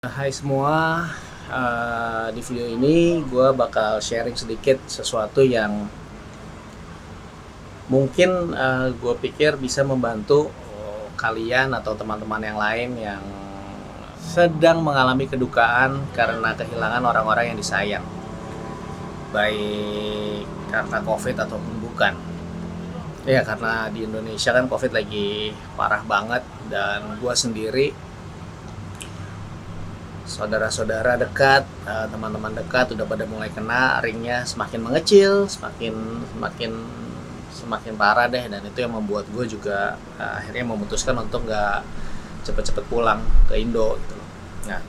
Hai semua, di video ini gue bakal sharing sedikit sesuatu yang mungkin gue pikir bisa membantu kalian atau teman-teman yang lain yang sedang mengalami kedukaan karena kehilangan orang-orang yang disayang, baik karena COVID ataupun bukan. Ya karena di Indonesia kan COVID lagi parah banget, dan gue sendiri, saudara-saudara dekat, teman-teman dekat udah pada mulai kena, ringnya semakin mengecil, semakin parah deh, dan itu yang membuat gue juga akhirnya memutuskan untuk nggak cepet-cepet pulang ke Indo gitu loh. Nah,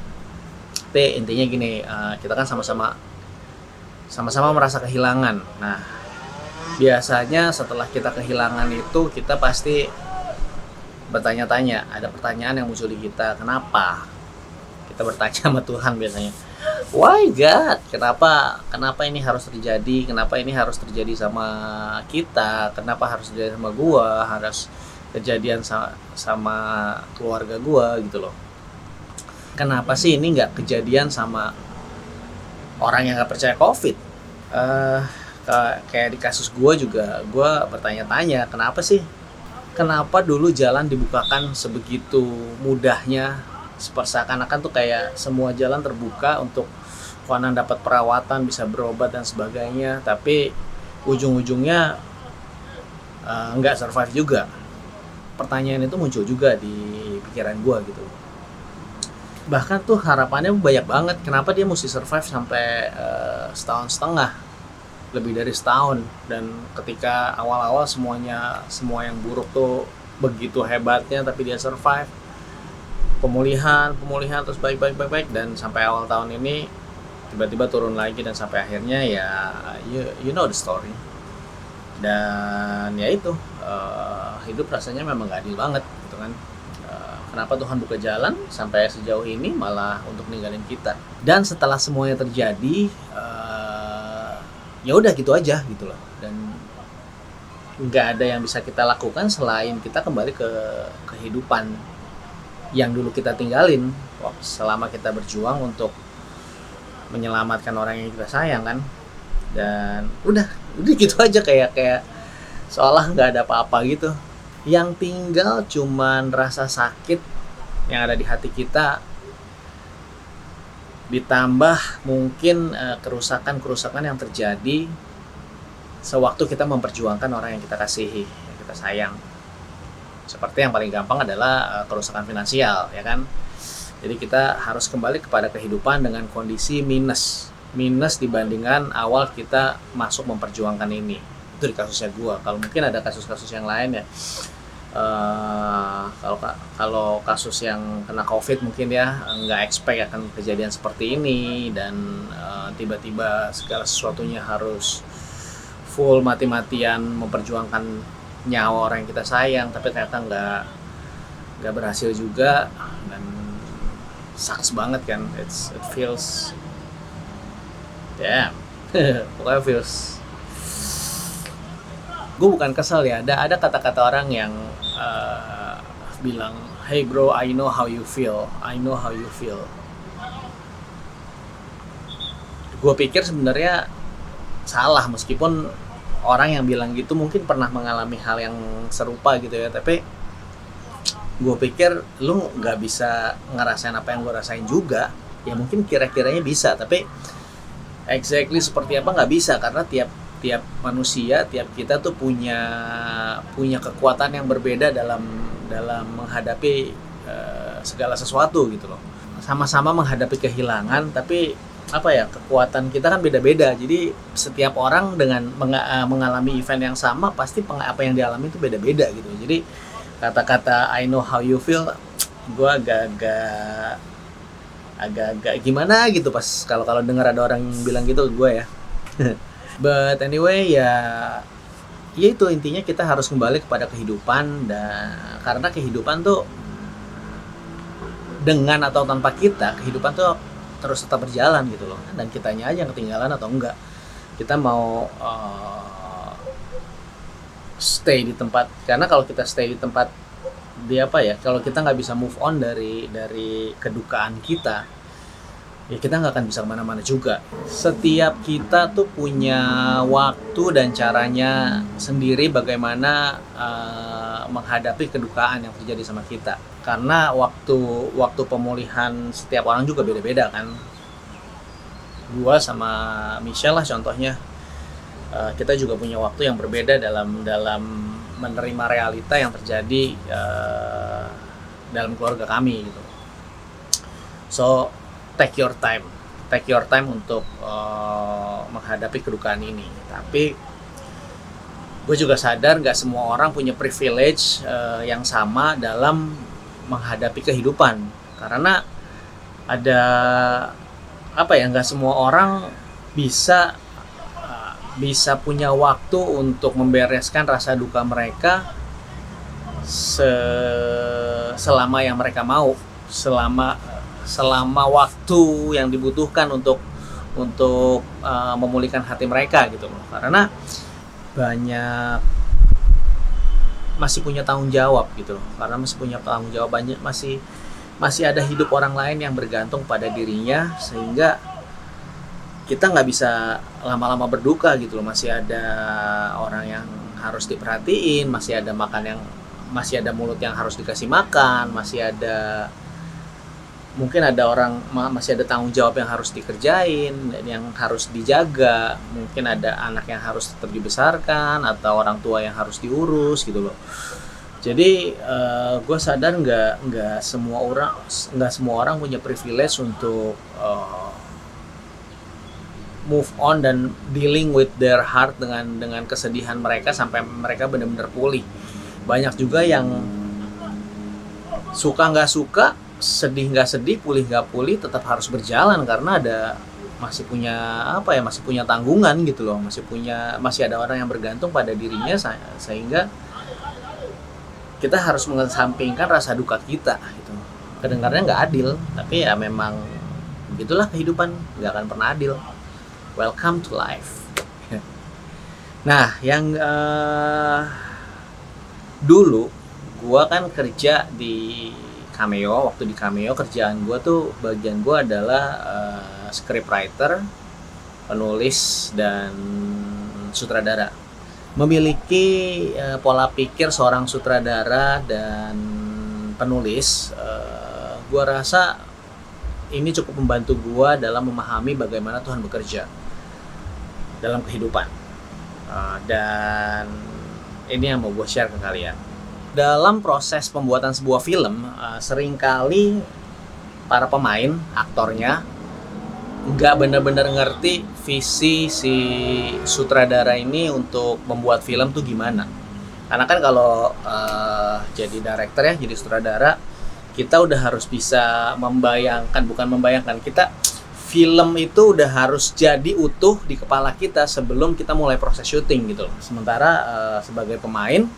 tapi intinya gini, kita kan sama-sama merasa kehilangan. Nah, biasanya setelah kita kehilangan itu kita pasti bertanya-tanya, ada pertanyaan yang muncul di kita, kenapa? Kita bertanya sama Tuhan biasanya, why God, kenapa ini harus terjadi, kenapa ini harus terjadi sama kita, kenapa harus terjadi sama gua, harus kejadian sama keluarga gua gitu loh. Kenapa sih ini nggak kejadian sama orang yang nggak percaya COVID? eh Kayak di kasus gua juga, gua bertanya-tanya, kenapa dulu jalan dibukakan sebegitu mudahnya, seakan-akan tuh kayak semua jalan terbuka untuk konan dapat perawatan, bisa berobat dan sebagainya, tapi ujung-ujungnya nggak survive juga. Pertanyaan itu muncul juga di pikiran gue gitu. Bahkan tuh harapannya banyak banget, kenapa dia mesti survive sampai setahun setengah, lebih dari setahun. Dan ketika awal-awal semua yang buruk tuh begitu hebatnya, tapi dia survive, pemulihan terus baik, dan sampai awal tahun ini tiba-tiba turun lagi, dan sampai akhirnya ya you know the story. Dan ya itu, hidup rasanya memang gak adil banget gitu kan. Kenapa Tuhan buka jalan sampai sejauh ini malah untuk ninggalin kita? Dan setelah semuanya terjadi, ya udah gitu aja gitu loh. Dan nggak ada yang bisa kita lakukan selain kita kembali ke kehidupan yang dulu kita tinggalin selama kita berjuang untuk menyelamatkan orang yang kita sayang kan. Dan udah gitu aja, kayak seolah nggak ada apa-apa gitu. Yang tinggal cuman rasa sakit yang ada di hati kita, ditambah mungkin kerusakan yang terjadi sewaktu kita memperjuangkan orang yang kita kasihi, yang kita sayang. Seperti yang paling gampang adalah kerusakan finansial, ya kan. Jadi kita harus kembali kepada kehidupan dengan kondisi minus dibandingkan awal kita masuk memperjuangkan ini. Itu di kasusnya gue. Kalau mungkin ada kasus-kasus yang lain ya. Kalau kasus yang kena COVID mungkin ya nggak expect akan kejadian seperti ini, dan tiba-tiba segala sesuatunya harus full mati-matian memperjuangkan nyawa orang yang kita sayang, tapi ternyata nggak berhasil juga, dan sucks banget kan. It feels damn. Pokoknya feels, gue bukan kesel ya, ada kata-kata orang yang bilang, hey bro, I know how you feel. Gue pikir sebenarnya salah, meskipun orang yang bilang gitu mungkin pernah mengalami hal yang serupa gitu ya, tapi gue pikir lu nggak bisa ngerasain apa yang gue rasain juga. Ya mungkin kira-kiranya bisa, tapi exactly seperti apa nggak bisa, karena tiap manusia, tiap kita tuh punya kekuatan yang berbeda dalam menghadapi segala sesuatu gitu loh. Sama-sama menghadapi kehilangan, tapi apa ya, kekuatan kita kan beda-beda. Jadi setiap orang dengan mengalami event yang sama, pasti apa yang dialami itu beda-beda gitu. Jadi kata-kata I know how you feel, gue agak-agak gimana gitu pas kalau dengar ada orang yang bilang gitu ke gue ya. But anyway, ya itu intinya, kita harus kembali kepada kehidupan. Dan karena kehidupan tuh, dengan atau tanpa kita, kehidupan tuh terus tetap berjalan gitu loh. Dan kitanya aja yang ketinggalan atau enggak. Kita mau stay di tempat, karena kalau kita stay di tempat, dia apa ya, kalau kita nggak bisa move on dari kedukaan kita, ya kita nggak akan bisa kemana-mana juga. Setiap kita tuh punya waktu dan caranya sendiri bagaimana menghadapi kedukaan yang terjadi sama kita. Karena waktu pemulihan setiap orang juga beda-beda kan. Gua sama Michelle lah contohnya, kita juga punya waktu yang berbeda dalam menerima realita yang terjadi dalam keluarga kami gitu. So take your time untuk menghadapi kedukaan ini. Tapi gue juga sadar nggak semua orang punya privilege yang sama dalam menghadapi kehidupan, karena ada nggak semua orang bisa punya waktu untuk membereskan rasa duka mereka selama yang mereka mau, selama waktu yang dibutuhkan untuk memulihkan hati mereka gitu loh. Karena banyak masih punya tanggung jawab gitu loh. Karena masih punya tanggung jawab, banyak masih ada hidup orang lain yang bergantung pada dirinya, sehingga kita nggak bisa lama-lama berduka gitu loh. Masih ada orang yang harus diperhatiin, masih ada mulut yang harus dikasih makan, mungkin ada orang masih ada tanggung jawab yang harus dikerjain, yang harus dijaga, mungkin ada anak yang harus tetap dibesarkan atau orang tua yang harus diurus gitu loh. Jadi gue sadar nggak semua orang punya privilege untuk move on dan dealing with their heart dengan kesedihan mereka sampai mereka benar-benar pulih. Banyak juga yang suka nggak suka, sedih nggak sedih, pulih nggak pulih, tetap harus berjalan karena masih punya tanggungan gitu loh, masih ada orang yang bergantung pada dirinya, sehingga kita harus mengesampingkan rasa duka kita gitu. Kedengarannya nggak adil, tapi ya memang begitulah kehidupan, nggak akan pernah adil. Welcome to life. Nah, yang dulu gua kan kerja di Cameo. Waktu di Cameo kerjaan gua tuh, bagian gua adalah scriptwriter, penulis dan sutradara. Memiliki pola pikir seorang sutradara dan penulis, gua rasa ini cukup membantu gua dalam memahami bagaimana Tuhan bekerja dalam kehidupan. Dan ini yang mau gue share ke kalian. Dalam proses pembuatan sebuah film, seringkali para pemain, aktornya nggak benar-benar ngerti visi si sutradara ini untuk membuat film tuh gimana. Karena kan kalau jadi director ya, jadi sutradara, kita udah harus bisa film itu udah harus jadi utuh di kepala kita sebelum kita mulai proses syuting gitu loh. Sementara sebagai pemain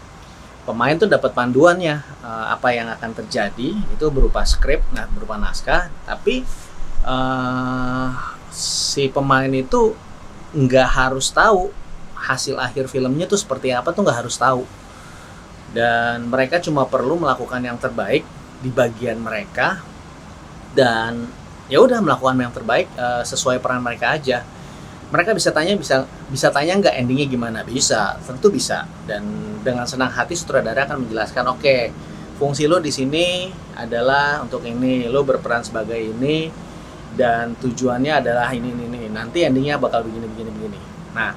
tuh dapat panduannya, apa yang akan terjadi itu berupa skrip, berupa naskah, tapi si pemain itu nggak harus tahu hasil akhir filmnya tuh seperti apa, tuh nggak harus tahu. Dan mereka cuma perlu melakukan yang terbaik di bagian mereka, dan ya udah melakukan yang terbaik sesuai peran mereka aja. Mereka bisa tanya nggak endingnya gimana? Bisa, tentu bisa. Dan dengan senang hati sutradara akan menjelaskan, oke, fungsi lo di sini adalah untuk ini, lo berperan sebagai ini, dan tujuannya adalah ini. Nanti endingnya bakal begini. Nah,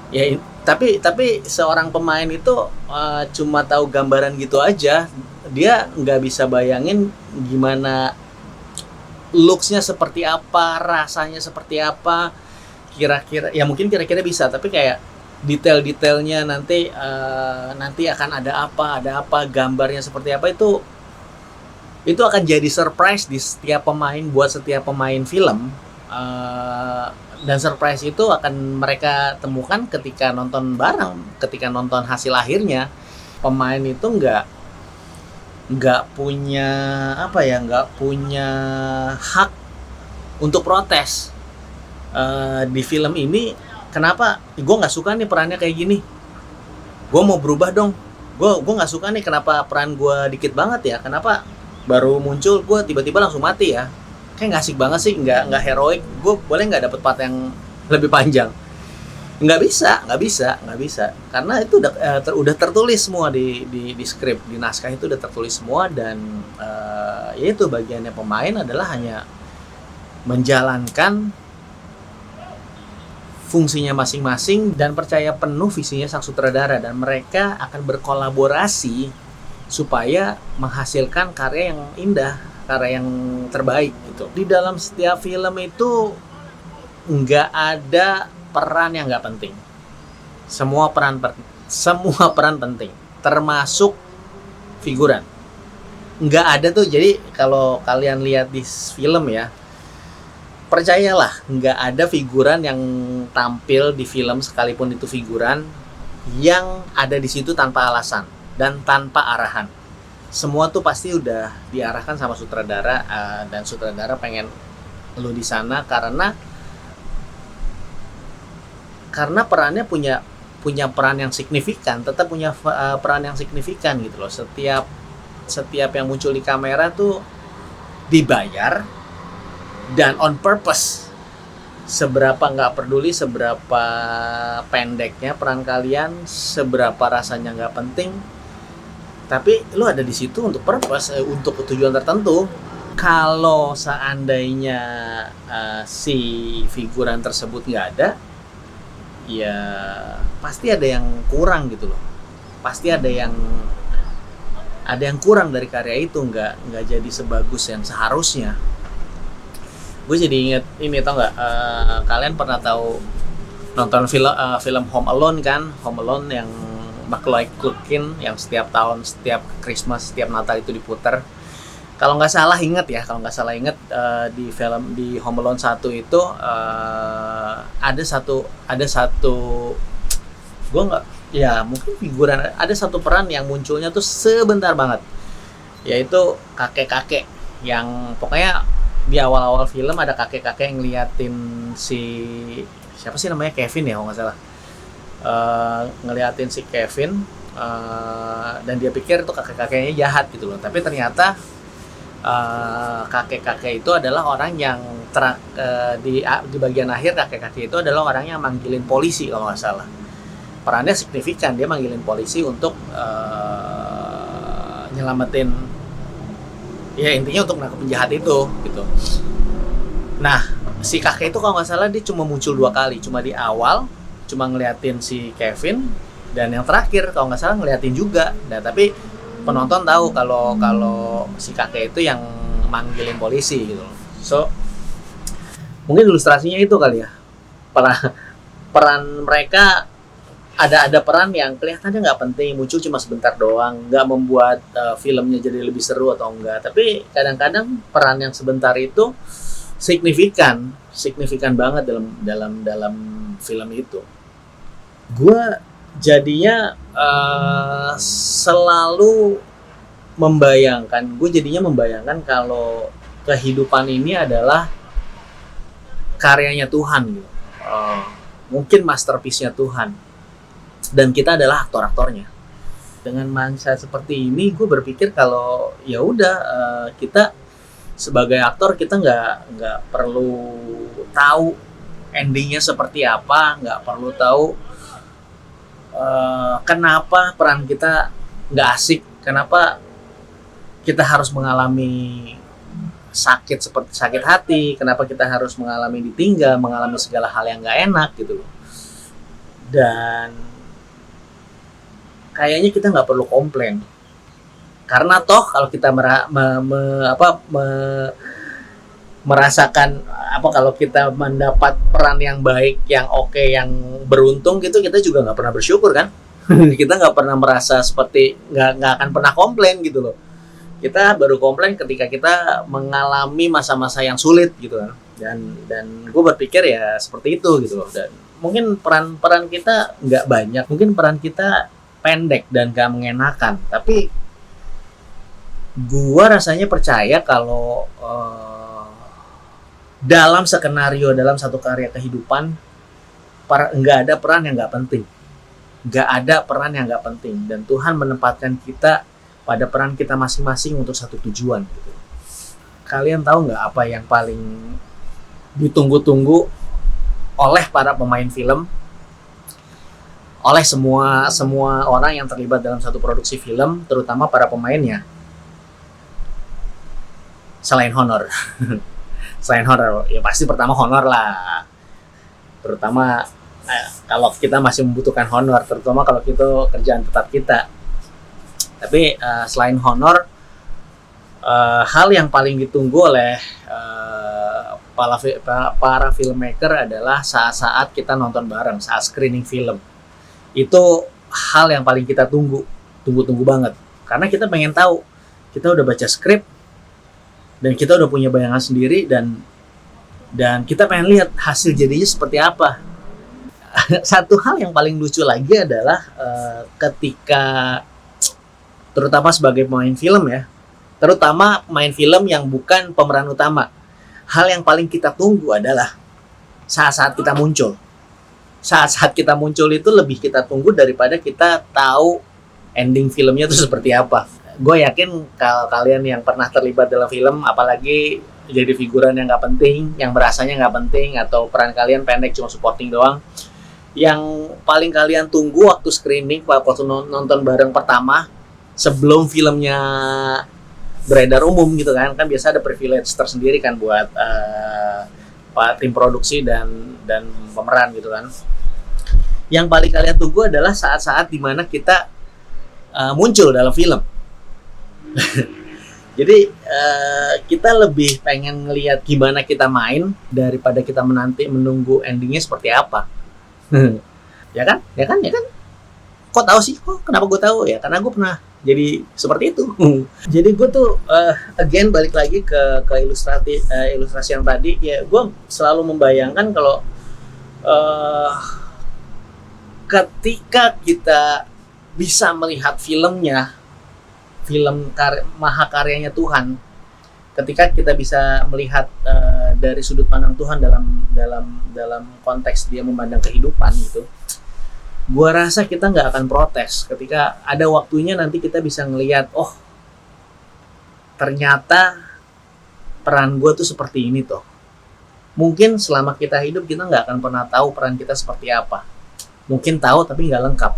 ya tapi seorang pemain itu cuma tahu gambaran gitu aja. Dia nggak bisa bayangin gimana looks-nya seperti apa, rasanya seperti apa, kira-kira bisa, tapi kayak detail-detailnya nanti akan ada apa, gambarnya seperti apa, itu akan jadi surprise di setiap pemain, buat setiap pemain film, dan surprise itu akan mereka temukan ketika nonton bareng, ketika nonton hasil akhirnya. Pemain itu nggak punya hak untuk protes di film ini. Kenapa gue nggak suka nih perannya kayak gini, gue mau berubah dong, gue nggak suka nih kenapa peran gue dikit banget ya, kenapa baru muncul gue tiba-tiba langsung mati ya. kayak nggak asik banget sih, nggak heroik, gue boleh nggak dapet part yang lebih panjang? Nggak bisa, karena itu udah tertulis semua di skrip, di naskah itu udah tertulis semua. Dan ya itu bagiannya pemain adalah hanya menjalankan fungsinya masing-masing dan percaya penuh visinya sang sutradara, dan mereka akan berkolaborasi supaya menghasilkan karya yang indah, karya yang terbaik gitu. Di dalam setiap film itu nggak ada peran yang nggak penting. Semua peran penting, termasuk figuran. Nggak ada tuh. Jadi kalau kalian lihat di film ya, percayalah, nggak ada figuran yang tampil di film, sekalipun itu figuran, yang ada di situ tanpa alasan dan tanpa arahan. Semua tuh pasti udah diarahkan sama sutradara, dan sutradara pengen lu di sana karena perannya punya peran yang signifikan, tetap punya peran yang signifikan gitu loh. Setiap yang muncul di kamera tuh dibayar dan on purpose. Seberapa nggak peduli seberapa pendeknya peran kalian, seberapa rasanya nggak penting, tapi lu ada di situ untuk purpose, untuk tujuan tertentu. Kalau seandainya si figuran tersebut nggak ada, ya pasti ada yang kurang gitu loh. Pasti ada yang kurang dari karya itu, nggak jadi sebagus yang seharusnya. Gue jadi inget ini, tau nggak, kalian pernah tahu nonton film Home Alone kan? Home Alone yang Macaulay Culkin yang setiap tahun, setiap Christmas, setiap Natal itu diputar. Kalau nggak salah inget di Home Alone 1 itu ada satu gue nggak, ya mungkin figuran, ada satu peran yang munculnya tuh sebentar banget, yaitu kakek-kakek yang pokoknya di awal-awal film ada kakek-kakek yang ngeliatin siapa sih namanya, Kevin ya kalau nggak salah, ngeliatin si Kevin, dan dia pikir itu kakek-kakeknya jahat gitu loh, tapi ternyata kakek-kakek itu adalah orang yang di bagian akhir kakek-kakek itu adalah orang yang manggilin polisi kalau nggak salah. Perannya signifikan, dia manggilin polisi untuk nyelamatin, ya intinya untuk nangkep penjahat itu gitu. Nah si kakek itu kalau nggak salah dia cuma muncul 2 kali, cuma di awal cuma ngeliatin si Kevin, dan yang terakhir kalau nggak salah ngeliatin juga. Nah tapi penonton tahu kalau si kakek itu yang manggilin polisi gitu. So mungkin ilustrasinya itu kali ya, peran mereka ada peran yang kelihatannya nggak penting, muncul cuma sebentar doang, nggak membuat filmnya jadi lebih seru atau enggak. Tapi kadang-kadang peran yang sebentar itu signifikan banget dalam film itu. Gue jadinya selalu membayangkan kalau kehidupan ini adalah karyanya Tuhan gitu. Mungkin masterpiece-nya Tuhan, dan kita adalah aktor-aktornya. Dengan mindset seperti ini, gue berpikir kalau ya udah, kita sebagai aktor kita nggak perlu tahu endingnya seperti apa, nggak perlu tahu kenapa peran kita nggak asik, kenapa kita harus mengalami sakit seperti sakit hati, kenapa kita harus mengalami ditinggal, mengalami segala hal yang nggak enak gitu loh. Dan kayaknya kita nggak perlu komplain, karena toh kalau kita merasakan kalau kita mendapat peran yang baik, yang oke, yang beruntung gitu, kita juga nggak pernah bersyukur kan. Kita nggak pernah merasa seperti nggak akan pernah komplain gitu loh. Kita baru komplain ketika kita mengalami masa-masa yang sulit gitu kan. Dan gue berpikir ya seperti itu gitu loh. Dan mungkin peran kita nggak banyak, mungkin peran kita pendek dan gak mengenakan, tapi gue rasanya percaya kalau dalam skenario, dalam satu karya kehidupan, nggak ada peran yang nggak penting, dan Tuhan menempatkan kita pada peran kita masing-masing untuk satu tujuan gitu. kalian tahu nggak apa yang paling ditunggu-tunggu oleh para pemain film, oleh semua orang yang terlibat dalam satu produksi film, terutama para pemainnya, selain honor. Selain honor, ya pasti pertama honor lah. Terutama kalau kita masih membutuhkan honor, terutama kalau itu kerjaan tetap kita. Tapi selain honor, hal yang paling ditunggu oleh para filmmaker adalah saat-saat kita nonton bareng, saat screening film. Itu hal yang paling kita tunggu banget. Karena kita pengen tahu, kita udah baca skrip, dan kita udah punya bayangan sendiri, dan kita pengen lihat hasil jadinya seperti apa. Satu hal yang paling lucu lagi adalah ketika, terutama sebagai pemain film ya, terutama pemain film yang bukan pemeran utama, hal yang paling kita tunggu adalah saat-saat kita muncul. Saat-saat kita muncul itu lebih kita tunggu daripada kita tahu ending filmnya itu seperti apa. Gue yakin kalau kalian yang pernah terlibat dalam film, apalagi jadi figuran yang nggak penting, yang berasanya nggak penting, atau peran kalian pendek cuma supporting doang, yang paling kalian tunggu waktu screening, waktu nonton bareng pertama, sebelum filmnya beredar umum gitu kan biasa ada privilege tersendiri kan buat tim produksi dan pemeran gitu kan. Yang paling kalian tunggu adalah saat-saat dimana kita muncul dalam film. Jadi kita lebih pengen ngelihat gimana kita main daripada kita menunggu endingnya seperti apa. Ya kan? Kok tahu sih? Kenapa gue tahu? Ya karena gue pernah jadi seperti itu. Jadi gue tuh again balik lagi ke ilustrasi yang tadi. Ya gue selalu membayangkan kalau ketika kita bisa melihat film mahakaryanya Tuhan, ketika kita bisa melihat dari sudut pandang Tuhan dalam konteks dia memandang kehidupan gitu, gua rasa kita nggak akan protes ketika ada waktunya nanti kita bisa ngelihat, oh ternyata peran gue tuh seperti ini tuh. Mungkin selama kita hidup kita nggak akan pernah tahu peran kita seperti apa. Mungkin tahu tapi nggak lengkap.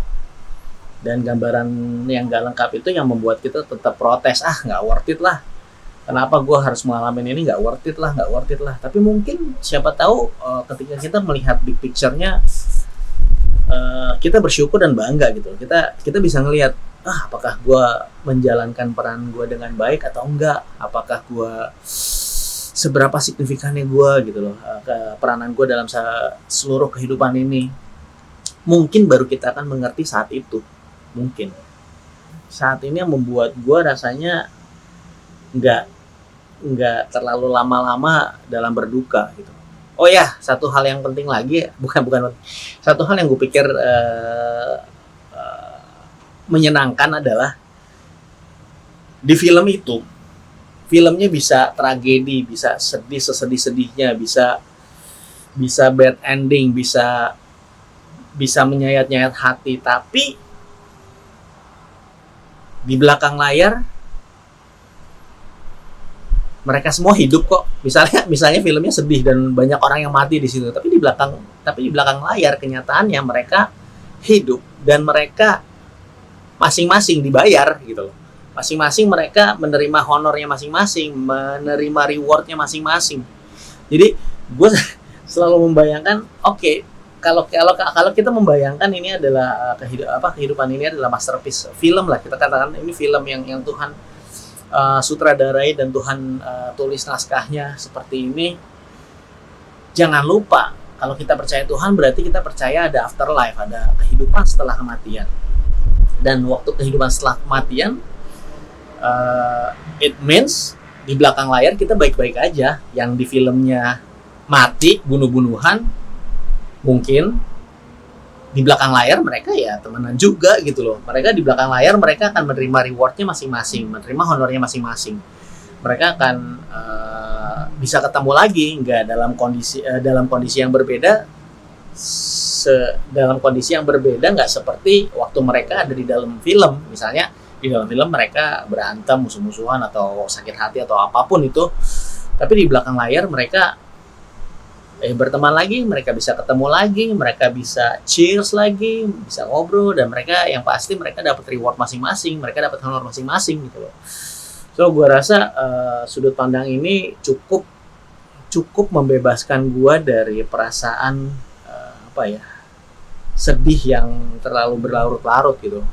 Dan gambaran yang nggak lengkap itu yang membuat kita tetap protes, nggak worth it lah. Kenapa gue harus mengalami ini, nggak worth it lah. Tapi mungkin siapa tahu ketika kita melihat big picture-nya, kita bersyukur dan bangga gitu. Kita bisa ngelihat, apakah gue menjalankan peran gue dengan baik atau enggak, apakah gue seberapa signifikannya gue gitu loh, peranan gue dalam seluruh kehidupan ini. Mungkin baru kita akan mengerti saat itu. Mungkin saat ini yang membuat gue rasanya nggak terlalu lama-lama dalam berduka gitu. Oh ya, satu hal yang penting lagi, bukan satu hal yang gue pikir menyenangkan adalah di film itu, filmnya bisa tragedi, bisa sedih sesedih-sedihnya, bisa bad ending, bisa menyayat-nyayat hati, tapi di belakang layar mereka semua hidup kok. Misalnya filmnya sedih dan banyak orang yang mati di situ, tapi di belakang layar kenyataannya mereka hidup dan mereka masing-masing dibayar gitu loh. Masing-masing mereka menerima honornya masing-masing, menerima rewardnya masing-masing. Jadi gue selalu membayangkan, kalau kita membayangkan ini adalah kehidupan ini adalah masterpiece film lah, kita katakan ini film yang Tuhan sutradarai dan Tuhan tulis naskahnya seperti ini. Jangan lupa, kalau kita percaya Tuhan berarti kita percaya ada afterlife, ada kehidupan setelah kematian. Dan waktu kehidupan setelah kematian, it means di belakang layar kita baik-baik aja. Yang di filmnya mati, bunuh-bunuhan, mungkin di belakang layar mereka ya temenan juga gitu loh. Mereka di belakang layar mereka akan menerima rewardnya masing-masing, menerima honornya masing-masing. Mereka akan bisa ketemu lagi, nggak dalam kondisi yang berbeda, dalam kondisi yang berbeda, nggak seperti waktu mereka ada di dalam film. Misalnya di dalam film mereka berantem, musuh-musuhan atau sakit hati atau apapun itu, Tapi di belakang layar mereka berteman lagi, mereka bisa ketemu lagi, mereka bisa cheers lagi, bisa ngobrol, dan mereka yang pasti mereka dapat reward masing-masing, mereka dapat honor masing-masing gitu loh. So gue rasa sudut pandang ini cukup membebaskan gue dari perasaan sedih yang terlalu berlarut-larut gitu.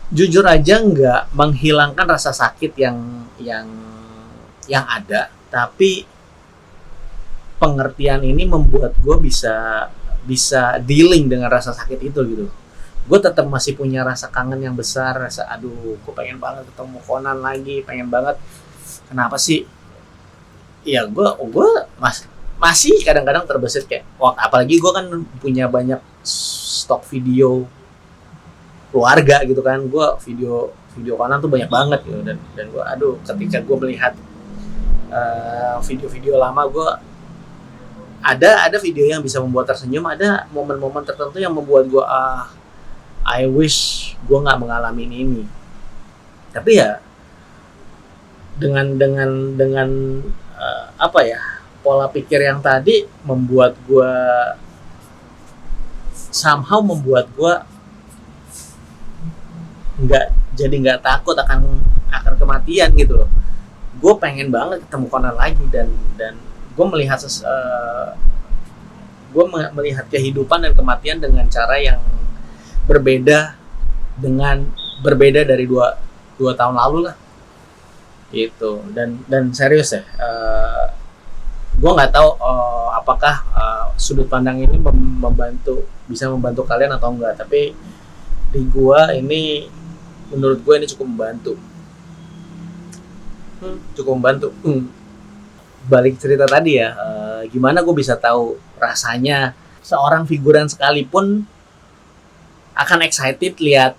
Jujur aja nggak menghilangkan rasa sakit yang ada, tapi pengertian ini membuat gue bisa dealing dengan rasa sakit itu gitu. Gue tetap masih punya rasa kangen yang besar, rasa aduh gue pengen banget ketemu Conan lagi, pengen banget. Kenapa sih? Ya gue masih kadang-kadang terbesit kayak apalagi gue kan punya banyak stok video keluarga gitu kan, gue video Conan tuh banyak banget gitu, dan gue ketika gue melihat video-video lama gue, ada video yang bisa membuat tersenyum, ada momen-momen tertentu yang membuat gue I wish gue nggak mengalami ini. Tapi ya dengan pola pikir yang tadi membuat gue nggak takut akan kematian gitu loh. Gue pengen banget ketemu Conan lagi, dan gue melihat kehidupan dan kematian dengan cara yang berbeda dari dua tahun lalu lah gitu. Dan serius ya, gue nggak tahu apakah sudut pandang ini bisa membantu kalian atau enggak, tapi di gue ini, menurut gue ini cukup membantu. Balik cerita tadi ya, gimana gue bisa tahu rasanya seorang figuran sekalipun akan excited lihat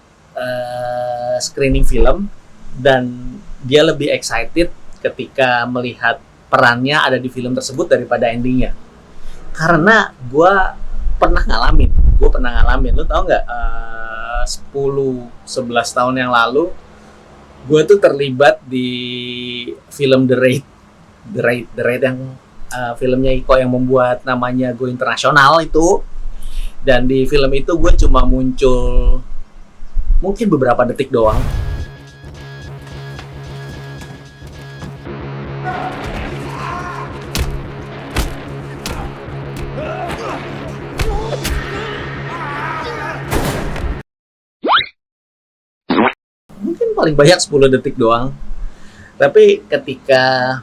screening film, dan dia lebih excited ketika melihat perannya ada di film tersebut daripada endingnya. Karena gue pernah ngalamin. Lo tau nggak? 10-11 tahun yang lalu, gue tuh terlibat di film The Raid yang filmnya Iko yang membuat namanya Go Internasional itu. Dan di film itu gue cuma muncul mungkin beberapa detik doang. Mungkin paling banyak 10 detik doang. Tapi ketika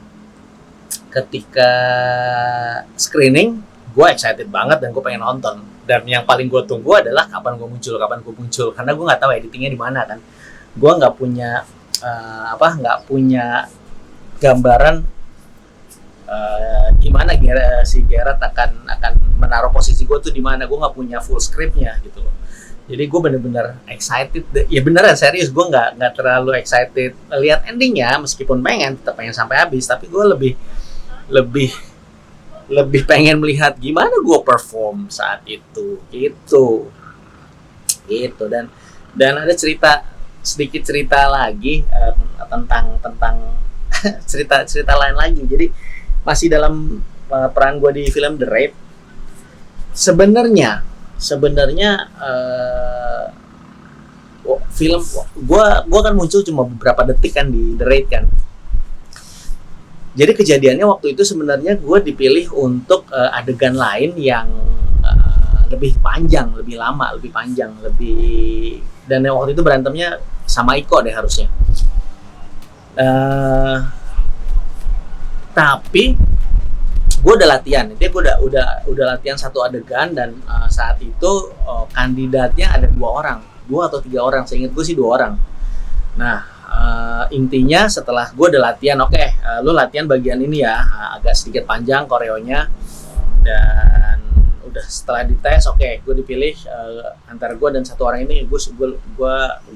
screening, gue excited banget dan gue pengen nonton. Dan yang paling gue tunggu adalah kapan gue muncul, karena gue nggak tahu editingnya di mana kan. Gue nggak punya gambaran gimana si Geralt akan menaruh posisi gue tuh di mana. Gue nggak punya full scriptnya gitu loh. Jadi gue bener-bener excited. Ya beneran serius, gue nggak terlalu excited lihat endingnya, meskipun tetap pengen sampai habis. Tapi gue lebih pengen melihat gimana gue perform saat itu gitu. Dan ada sedikit cerita lagi tentang cerita lain lagi. Jadi masih dalam peran gue di film The Raid. Sebenarnya film gue kan muncul cuma beberapa detik kan di The Raid kan. Jadi kejadiannya waktu itu sebenarnya gue dipilih untuk adegan lain yang lebih panjang, lebih lama, lebih panjang, dan waktu itu berantemnya sama Iko deh harusnya. Tapi gue udah latihan, gue udah latihan satu adegan, dan saat itu kandidatnya ada 2 atau 3 orang, seingat gue sih 2 orang. Nah, intinya setelah gue udah latihan, lo latihan bagian ini ya, agak sedikit panjang koreonya, dan udah setelah dites, gue dipilih antara gue dan 1 orang ini. Gue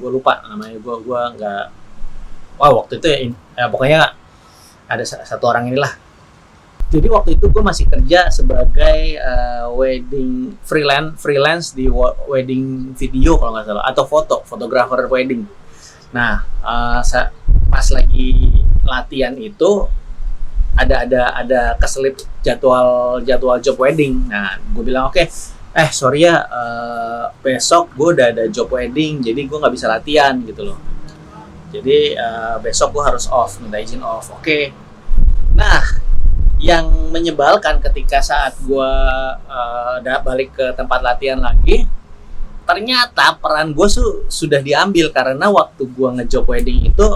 lupa namanya, gue nggak, waktu itu pokoknya ada 1 orang inilah. Jadi waktu itu gue masih kerja sebagai wedding freelance di wedding video kalau nggak salah, atau fotografer wedding. Nah, pas lagi latihan itu ada keselip jadwal job wedding. Nah, gue bilang oke, sorry ya, besok gue udah ada job wedding, jadi gue nggak bisa latihan gitu loh. Jadi besok gue harus off, minta izin off. Oke. Nah, yang menyebalkan ketika saat gue balik ke tempat latihan lagi, ternyata peran gue sudah diambil karena waktu gue ngejob wedding itu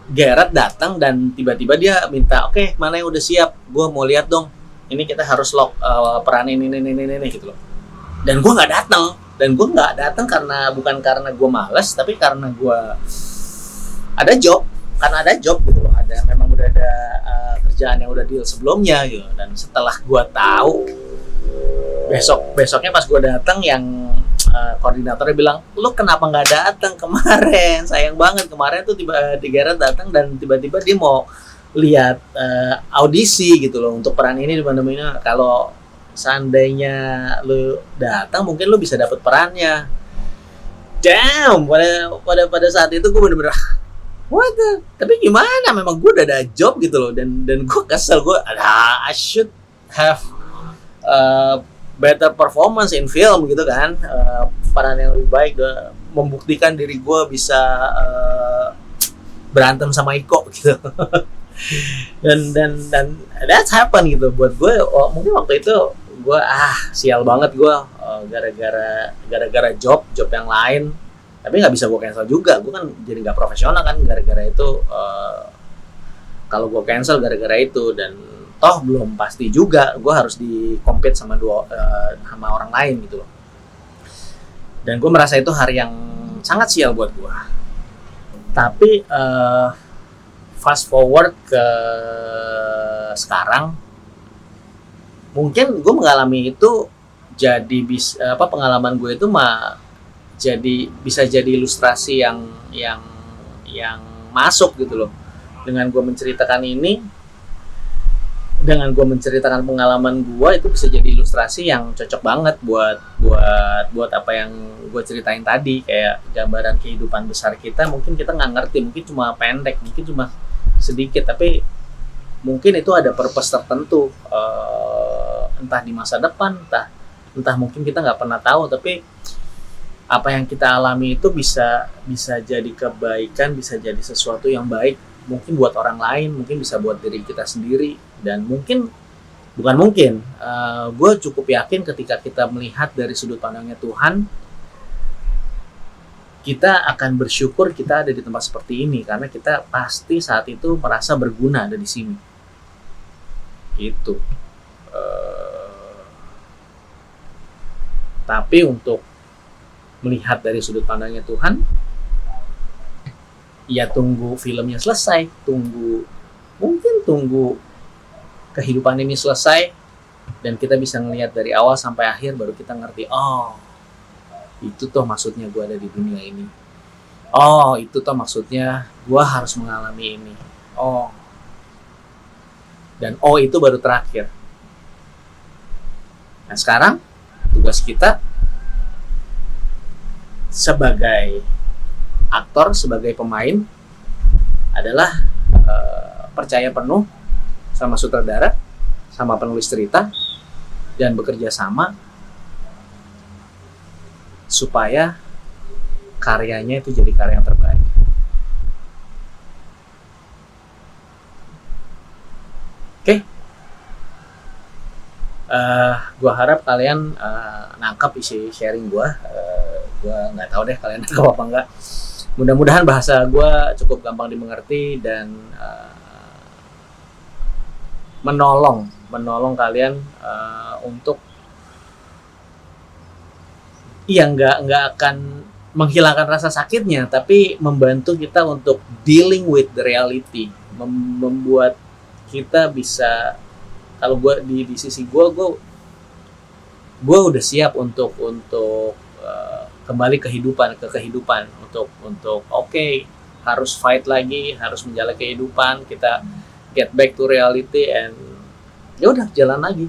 Gareth datang dan tiba-tiba dia minta, oke, mana yang udah siap, gue mau lihat dong, ini kita harus lock peran ini gitu loh. Dan gue nggak datang karena bukan karena gue malas, tapi karena gue ada job gitu loh, memang udah ada kerjaan yang udah deal sebelumnya gitu. Dan setelah gue tahu, besoknya pas gue datang, yang koordinatornya bilang, lu kenapa nggak datang kemarin, sayang banget, kemarin tuh Gareth datang dan tiba-tiba dia mau lihat audisi gitu loh untuk peran ini di mana-mana. Kalau seandainya lu datang mungkin lu bisa dapet perannya. Damn, pada saat itu gue bener-bener what the? Tapi gimana, memang gue udah ada job gitu loh, dan gue kesel, I should have better performance in film gitu kan, peran yang lebih baik, membuktikan diri gue bisa berantem sama Iko gitu. dan that's happen gitu buat gue. Mungkin waktu itu gue sial banget gue, gara-gara job yang lain, tapi nggak bisa gue cancel juga, gue kan jadi nggak profesional kan gara-gara itu. Kalau gue cancel gara-gara itu, dan toh belum pasti juga gue harus di-compete sama orang lain gitu loh. Dan gue merasa itu hari yang sangat sial buat gue. Tapi fast forward ke sekarang, mungkin gue mengalami itu jadi pengalaman gue itu bisa jadi ilustrasi yang masuk gitu loh. Dengan gue menceritakan ini, dengan gue menceritakan pengalaman gue, itu bisa jadi ilustrasi yang cocok banget buat apa yang gue ceritain tadi, kayak gambaran kehidupan besar kita. Mungkin kita nggak ngerti, mungkin cuma pendek, mungkin cuma sedikit, tapi mungkin itu ada purpose tertentu, entah di masa depan, entah mungkin kita nggak pernah tahu, tapi apa yang kita alami itu bisa jadi kebaikan, bisa jadi sesuatu yang baik, mungkin buat orang lain, mungkin bisa buat diri kita sendiri. Dan gue cukup yakin ketika kita melihat dari sudut pandangnya Tuhan, kita akan bersyukur kita ada di tempat seperti ini, karena kita pasti saat itu merasa berguna ada di sini gitu. Tapi untuk melihat dari sudut pandangnya Tuhan, ya tunggu filmnya selesai, tunggu kehidupan ini selesai, dan kita bisa ngelihat dari awal sampai akhir, baru kita ngerti, oh itu tuh maksudnya gue ada di dunia ini, oh itu tuh maksudnya gue harus mengalami ini, dan itu baru terakhir. Nah sekarang tugas kita sebagai aktor, sebagai pemain adalah percaya penuh sama sutradara, sama penulis cerita, dan bekerja sama supaya karyanya itu jadi karya yang terbaik. Oke. Gua harap kalian nangkap isi sharing gua. Gua nggak tahu deh kalian nangkap apa enggak. Mudah-mudahan bahasa gue cukup gampang dimengerti dan menolong kalian untuk nggak akan menghilangkan rasa sakitnya, tapi membantu kita untuk dealing with the reality, membuat kita bisa, kalau gue di sisi gue udah siap untuk kembali ke kehidupan untuk harus fight lagi, harus menjalani kehidupan, kita get back to reality, and ya udah jalan lagi.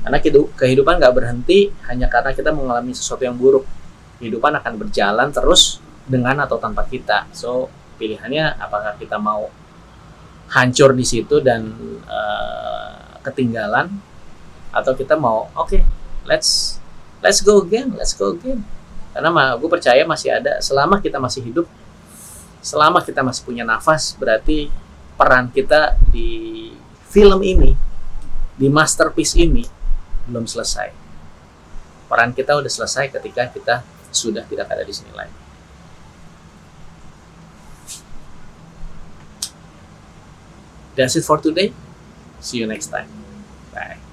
Karena kehidupan nggak berhenti hanya karena kita mengalami sesuatu yang buruk. Kehidupan akan berjalan terus dengan atau tanpa kita. So pilihannya apakah kita mau hancur di situ dan ketinggalan, atau kita mau let's go again. Karena gue percaya masih ada, selama kita masih hidup, selama kita masih punya nafas, berarti peran kita di film ini, di masterpiece ini belum selesai. Peran kita udah selesai ketika kita sudah tidak ada di sini lagi. That's it for today. See you next time. Bye.